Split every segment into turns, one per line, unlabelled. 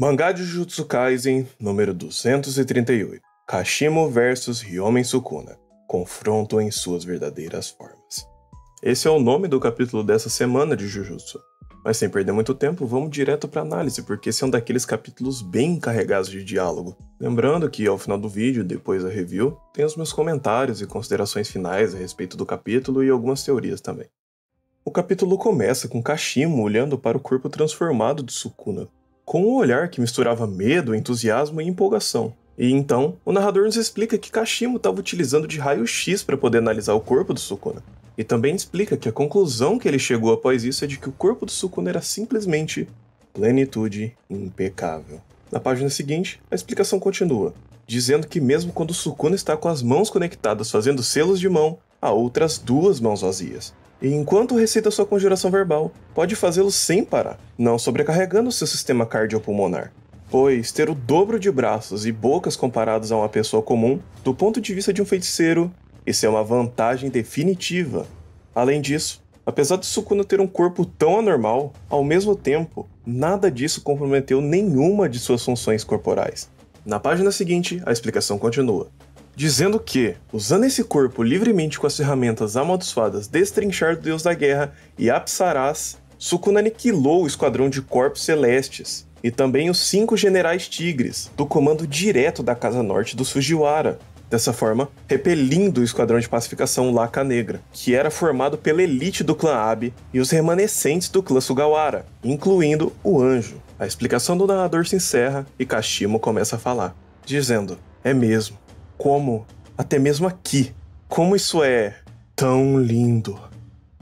Mangá de Jujutsu Kaisen, número 238. Kashimo vs Ryomen Sukuna. Confronto em suas verdadeiras formas. Esse é o nome do capítulo dessa semana de Jujutsu. Mas sem perder muito tempo, vamos direto para análise, porque esse é um daqueles capítulos bem carregados de diálogo. Lembrando que ao final do vídeo, depois da review, tem os meus comentários e considerações finais a respeito do capítulo e algumas teorias também. O capítulo começa com Kashimo olhando para o corpo transformado de Sukuna, com um olhar que misturava medo, entusiasmo e empolgação. E então, o narrador nos explica que Kashimo estava utilizando de raio-x para poder analisar o corpo do Sukuna. E também explica que a conclusão que ele chegou após isso é de que o corpo do Sukuna era simplesmente plenitude impecável. Na página seguinte, a explicação continua, dizendo que mesmo quando o Sukuna está com as mãos conectadas fazendo selos de mão, há outras duas mãos vazias. E enquanto recita sua conjuração verbal, pode fazê-lo sem parar, não sobrecarregando seu sistema cardiopulmonar. Pois ter o dobro de braços e bocas comparados a uma pessoa comum, do ponto de vista de um feiticeiro, isso é uma vantagem definitiva. Além disso, apesar de Sukuna ter um corpo tão anormal, ao mesmo tempo, nada disso comprometeu nenhuma de suas funções corporais. Na página seguinte, a explicação continua, dizendo que, usando esse corpo livremente com as ferramentas amaldiçoadas Destrinchar do Deus da Guerra e Apsaras, Sukuna aniquilou o esquadrão de corpos celestes, e também os 5 generais tigres, do comando direto da Casa Norte dos Fujiwara, dessa forma, repelindo o esquadrão de pacificação Laka Negra, que era formado pela elite do clã Abe e os remanescentes do clã Sugawara, incluindo o Anjo. A explicação do narrador se encerra e Kashimo começa a falar, dizendo, é mesmo. Como, até mesmo aqui, como isso é tão lindo.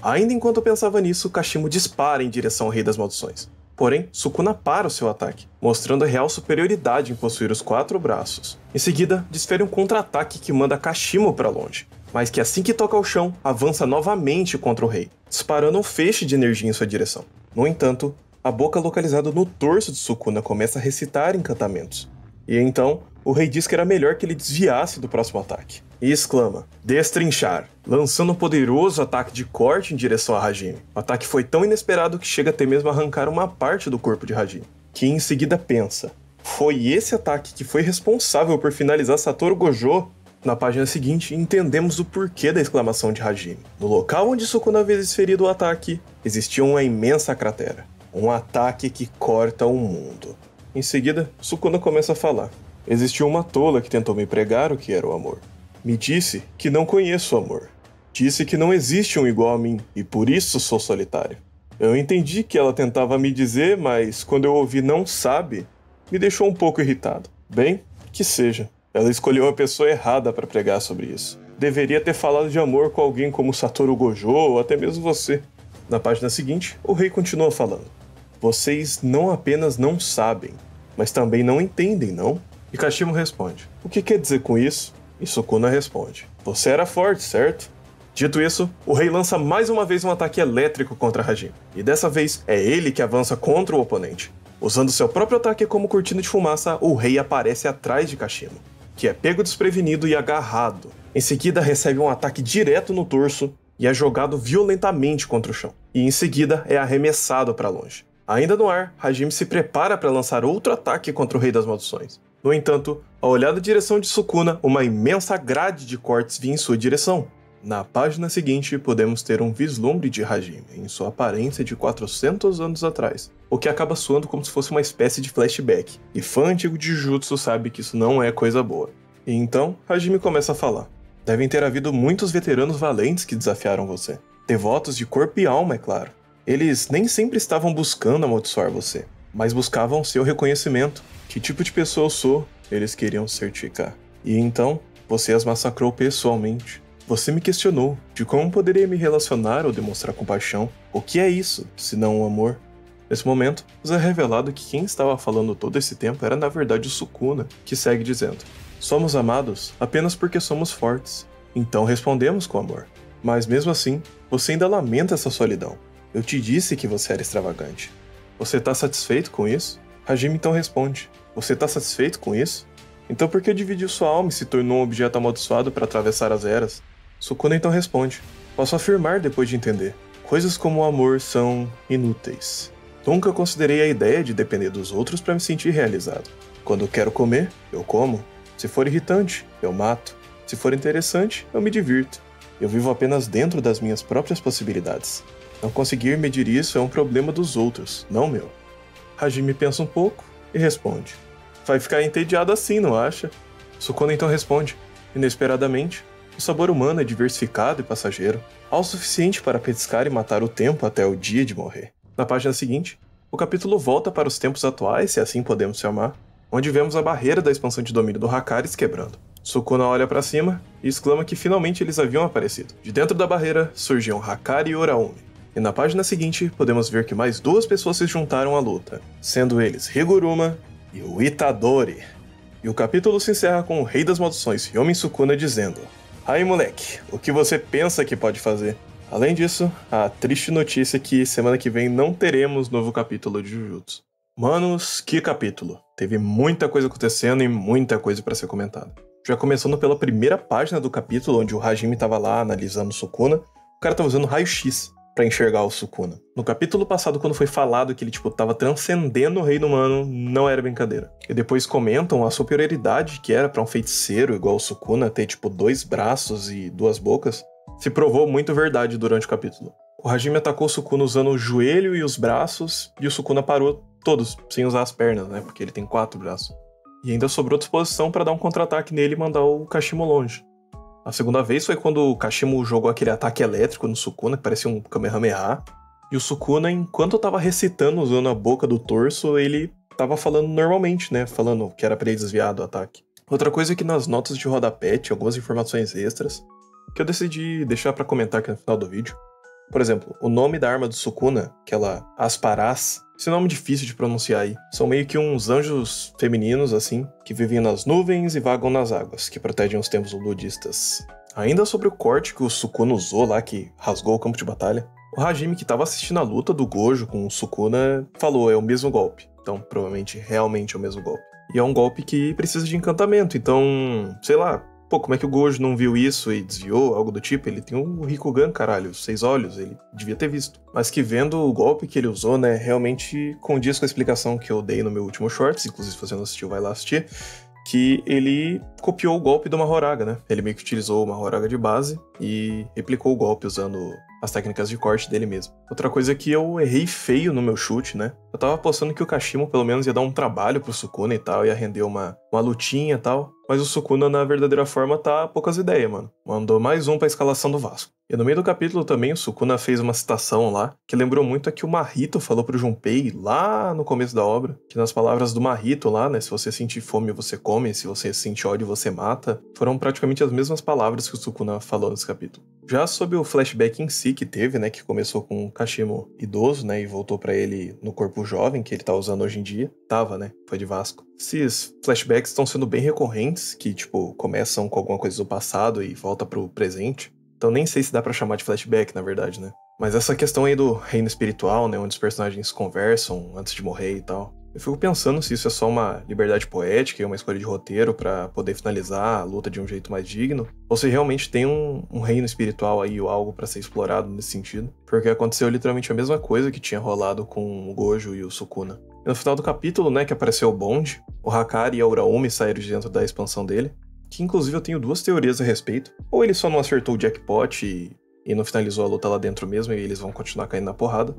Ainda enquanto pensava nisso, Kashimo dispara em direção ao Rei das Maldições. Porém, Sukuna para o seu ataque, mostrando a real superioridade em possuir os 4 braços. Em seguida, desfere um contra-ataque que manda Kashimo para longe, mas que assim que toca ao chão, avança novamente contra o rei, disparando um feixe de energia em sua direção. No entanto, a boca localizada no torso de Sukuna começa a recitar encantamentos. E então, o rei diz que era melhor que ele desviasse do próximo ataque. E exclama, Destrinchar, lançando um poderoso ataque de corte em direção a Hajime. O ataque foi tão inesperado que chega até mesmo a arrancar uma parte do corpo de Hajime, que em seguida pensa, foi esse ataque que foi responsável por finalizar Satoru Gojo? Na página seguinte, entendemos o porquê da exclamação de Hajime. No local onde Sukuna havia desferido o ataque, existia uma imensa cratera. Um ataque que corta o mundo. Em seguida, Sukuna começa a falar. Existiu uma tola que tentou me pregar o que era o amor. Me disse que não conheço o amor. Disse que não existe um igual a mim, e por isso sou solitário. Eu entendi que ela tentava me dizer, mas quando eu ouvi não sabe, me deixou um pouco irritado. Bem, que seja. Ela escolheu a pessoa errada para pregar sobre isso. Deveria ter falado de amor com alguém como Satoru Gojo, ou até mesmo você. Na página seguinte, o rei continua falando. Vocês não apenas não sabem, mas também não entendem, não? E Kashimo responde, o que quer dizer com isso? E Sukuna responde, você era forte, certo? Dito isso, o rei lança mais uma vez um ataque elétrico contra Hajime, e dessa vez é ele que avança contra o oponente. Usando seu próprio ataque como cortina de fumaça, o rei aparece atrás de Kashimo, que é pego desprevenido e agarrado. Em seguida recebe um ataque direto no torso e é jogado violentamente contra o chão, e em seguida é arremessado para longe. Ainda no ar, Hajime se prepara para lançar outro ataque contra o Rei das Maldições. No entanto, ao olhar na direção de Sukuna, uma imensa grade de cortes vinha em sua direção. Na página seguinte, podemos ter um vislumbre de Hajime em sua aparência de 400 anos atrás, o que acaba soando como se fosse uma espécie de flashback, e fã antigo de Jujutsu sabe que isso não é coisa boa. E então, Hajime começa a falar. Devem ter havido muitos veteranos valentes que desafiaram você. Devotos de corpo e alma, é claro. Eles nem sempre estavam buscando amaldiçoar você, mas buscavam seu reconhecimento. Que tipo de pessoa eu sou, eles queriam certificar. E então, você as massacrou pessoalmente. Você me questionou de como poderia me relacionar ou demonstrar compaixão. O que é isso, se não o amor? Nesse momento, nos é revelado que quem estava falando todo esse tempo era na verdade o Sukuna, que segue dizendo, somos amados apenas porque somos fortes. Então respondemos com amor. Mas mesmo assim, você ainda lamenta essa solidão. Eu te disse que você era extravagante. Você tá satisfeito com isso? Hajime então responde. Você tá satisfeito com isso? Então por que dividiu sua alma e se tornou um objeto amaldiçoado para atravessar as eras? Sukuna então responde. Posso afirmar depois de entender. Coisas como o amor são inúteis. Nunca considerei a ideia de depender dos outros para me sentir realizado. Quando quero comer, eu como. Se for irritante, eu mato. Se for interessante, eu me divirto. Eu vivo apenas dentro das minhas próprias possibilidades. Não conseguir medir isso é um problema dos outros, não meu. Hajime pensa um pouco e responde. Vai ficar entediado assim, não acha? Sukuna então responde. Inesperadamente, o sabor humano é diversificado e passageiro, ao suficiente para petiscar e matar o tempo até o dia de morrer. Na página seguinte, o capítulo volta para os tempos atuais, se assim podemos chamar, onde vemos a barreira da expansão de domínio do Hakaris quebrando. Sukuna olha para cima e exclama que finalmente eles haviam aparecido. De dentro da barreira surgiam Hakari e Uraumi. E na página seguinte, podemos ver que mais duas pessoas se juntaram à luta, sendo eles Higuruma e o Itadori. E o capítulo se encerra com o Rei das Maldições, Hyomin Sukuna, dizendo: "Aí moleque, o que você pensa que pode fazer?" Além disso, a triste notícia é que semana que vem não teremos novo capítulo de Jujutsu. Manos, que capítulo! Teve muita coisa acontecendo e muita coisa para ser comentada. Já começando pela primeira página do capítulo, onde o Hajime tava lá analisando o Sukuna, o cara tava usando raio-x pra enxergar o Sukuna. No capítulo passado, quando foi falado que ele, tava transcendendo o reino humano, não era brincadeira. E depois comentam a superioridade que era pra um feiticeiro igual o Sukuna ter, 2 braços e 2 bocas. Se provou muito verdade durante o capítulo. O Hajime atacou o Sukuna usando o joelho e os braços, e o Sukuna parou todos, sem usar as pernas, né, porque ele tem 4 braços. E ainda sobrou disposição pra dar um contra-ataque nele e mandar o Kashimo longe. A segunda vez foi quando o Kashimo jogou aquele ataque elétrico no Sukuna, que parecia um Kamehameha. E o Sukuna, enquanto tava recitando, usando a boca do torso, ele tava falando normalmente, né? Falando que era pra ele desviar do ataque. Outra coisa é que nas notas de rodapé tinha algumas informações extras que eu decidi deixar pra comentar aqui no final do vídeo. Por exemplo, o nome da arma do Sukuna, aquela Asparás, esse nome difícil de pronunciar aí, são meio que uns anjos femininos, assim, que vivem nas nuvens e vagam nas águas, que protegem os templos budistas. Ainda sobre o corte que o Sukuna usou lá, que rasgou o campo de batalha, o Hajime, que estava assistindo a luta do Gojo com o Sukuna, falou, é o mesmo golpe. Então, provavelmente, realmente é o mesmo golpe. E é um golpe que precisa de encantamento, então, sei lá, pô, como é que o Gojo não viu isso e desviou, algo do tipo? Ele tem um Rikugan, caralho, 6 olhos, ele devia ter visto. Mas que vendo o golpe que ele usou, né, realmente condiz com a explicação que eu dei no meu último Shorts, inclusive se você não assistiu, vai lá assistir, que ele copiou o golpe do Mahoraga, né? Ele meio que utilizou o Mahoraga de base e replicou o golpe usando as técnicas de corte dele mesmo. Outra coisa é que eu errei feio no meu chute, né? Eu tava apostando que o Kashimo pelo menos ia dar um trabalho pro Sukuna e tal, ia render uma lutinha e tal. Mas o Sukuna, na verdadeira forma, tá poucas ideias, mano. Mandou mais um pra escalação do Vasco. E no meio do capítulo também, o Sukuna fez uma citação lá, que lembrou muito a que o Mahito falou pro Junpei lá no começo da obra, que nas palavras do Mahito lá, né, se você sentir fome, você come, se você sentir ódio, você mata, foram praticamente as mesmas palavras que o Sukuna falou nesse capítulo. Já sobre o flashback em si que teve, né, que começou com o Kashimo idoso, né, e voltou pra ele no corpo jovem, que ele tá usando hoje em dia, tava, né, foi de Vasco. Esses flashbacks estão sendo bem recorrentes, que, começam com alguma coisa do passado e volta pro presente. Então nem sei se dá pra chamar de flashback, na verdade, né? Mas essa questão aí do reino espiritual, né, onde os personagens conversam antes de morrer e tal, eu fico pensando se isso é só uma liberdade poética e uma escolha de roteiro pra poder finalizar a luta de um jeito mais digno, ou se realmente tem um reino espiritual aí ou algo pra ser explorado nesse sentido, porque aconteceu literalmente a mesma coisa que tinha rolado com o Gojo e o Sukuna. E no final do capítulo, né, que apareceu o Bond, o Hakari e a Uraumi saíram de dentro da expansão dele, que inclusive eu tenho 2 teorias a respeito. Ou ele só não acertou o jackpot e não finalizou a luta lá dentro mesmo e eles vão continuar caindo na porrada.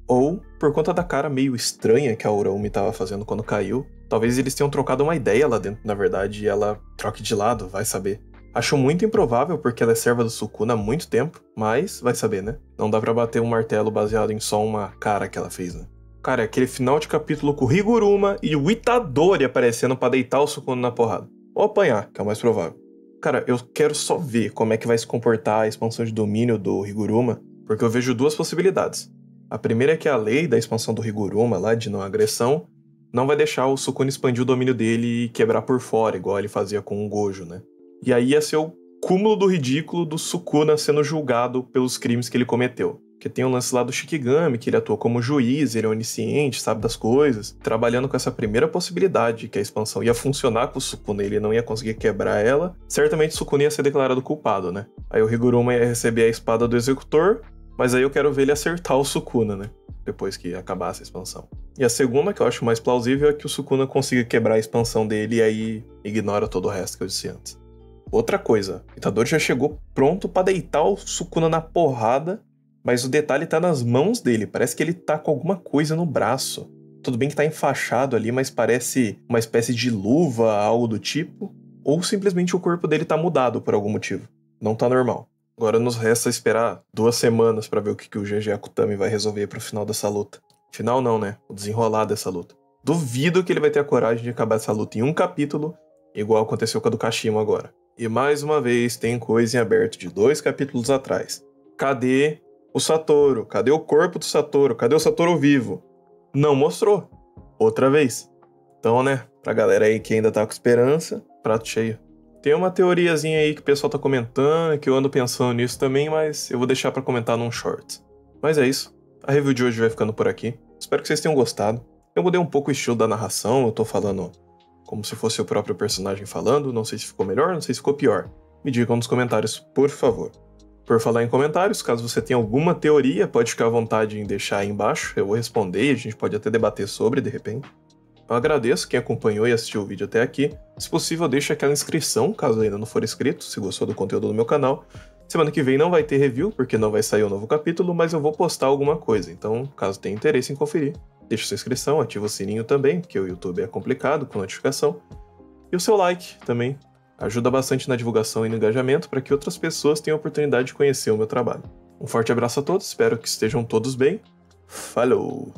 Ou, por conta da cara meio estranha que a Uraumi tava fazendo quando caiu, talvez eles tenham trocado uma ideia lá dentro, na verdade, e ela troque de lado, vai saber. Acho muito improvável porque ela é serva do Sukuna há muito tempo, mas vai saber, né? Não dá pra bater um martelo baseado em só uma cara que ela fez, né? Cara, é aquele final de capítulo com o Higuruma e o Itadori aparecendo pra deitar o Sukuna na porrada. Ou apanhar, que é o mais provável. Cara, eu quero só ver como é que vai se comportar a expansão de domínio do Higuruma, porque eu vejo 2 possibilidades. A primeira é que a lei da expansão do Higuruma, lá de não agressão, não vai deixar o Sukuna expandir o domínio dele e quebrar por fora, igual ele fazia com o Gojo, né? E aí ia ser o cúmulo do ridículo do Sukuna sendo julgado pelos crimes que ele cometeu. Porque tem um lance lá do Shikigami, que ele atua como juiz, ele é onisciente, sabe das coisas. Trabalhando com essa primeira possibilidade, que a expansão ia funcionar com o Sukuna, ele não ia conseguir quebrar ela, certamente o Sukuna ia ser declarado culpado, né? Aí o Higuruma ia receber a espada do executor, mas aí eu quero ver ele acertar o Sukuna, né? depois que acabasse a expansão. E a segunda, que eu acho mais plausível, é que o Sukuna consiga quebrar a expansão dele e aí ignora todo o resto que eu disse antes. Outra coisa, o Itadori já chegou pronto pra deitar o Sukuna na porrada, mas o detalhe tá nas mãos dele, parece que ele tá com alguma coisa no braço. Tudo bem que tá enfaixado ali, mas parece uma espécie de luva, algo do tipo. Ou simplesmente o corpo dele tá mudado por algum motivo. Não tá normal. Agora nos resta esperar 2 semanas pra ver o que o GG Akutami vai resolver pro final dessa luta. Final não, né? O desenrolar dessa luta. Duvido que ele vai ter a coragem de acabar essa luta em um capítulo, igual aconteceu com a do Kashimo agora. E mais uma vez tem coisa em aberto de 2 capítulos atrás. Cadê o Satoru? Cadê o corpo do Satoru? Cadê o Satoru vivo? Não mostrou. Outra vez. Então, né, pra galera aí que ainda tá com esperança, prato cheio. Tem uma teoriazinha aí que o pessoal tá comentando, que eu ando pensando nisso também, mas eu vou deixar pra comentar num short. Mas é isso. A review de hoje vai ficando por aqui. Espero que vocês tenham gostado. Eu mudei um pouco o estilo da narração, eu tô falando como se fosse o próprio personagem falando, não sei se ficou melhor, não sei se ficou pior. Me digam nos comentários, por favor. Por falar em comentários, caso você tenha alguma teoria, pode ficar à vontade em deixar aí embaixo, eu vou responder e a gente pode até debater sobre, de repente. Eu agradeço quem acompanhou e assistiu o vídeo até aqui. Se possível, deixe aquela inscrição, caso ainda não for inscrito, se gostou do conteúdo do meu canal. Semana que vem não vai ter review, porque não vai sair um novo capítulo, mas eu vou postar alguma coisa, então, caso tenha interesse em conferir, deixe sua inscrição, ativa o sininho também, porque o YouTube é complicado com notificação. E o seu like também. Ajuda bastante na divulgação e no engajamento para que outras pessoas tenham a oportunidade de conhecer o meu trabalho. Um forte abraço a todos, espero que estejam todos bem. Falou!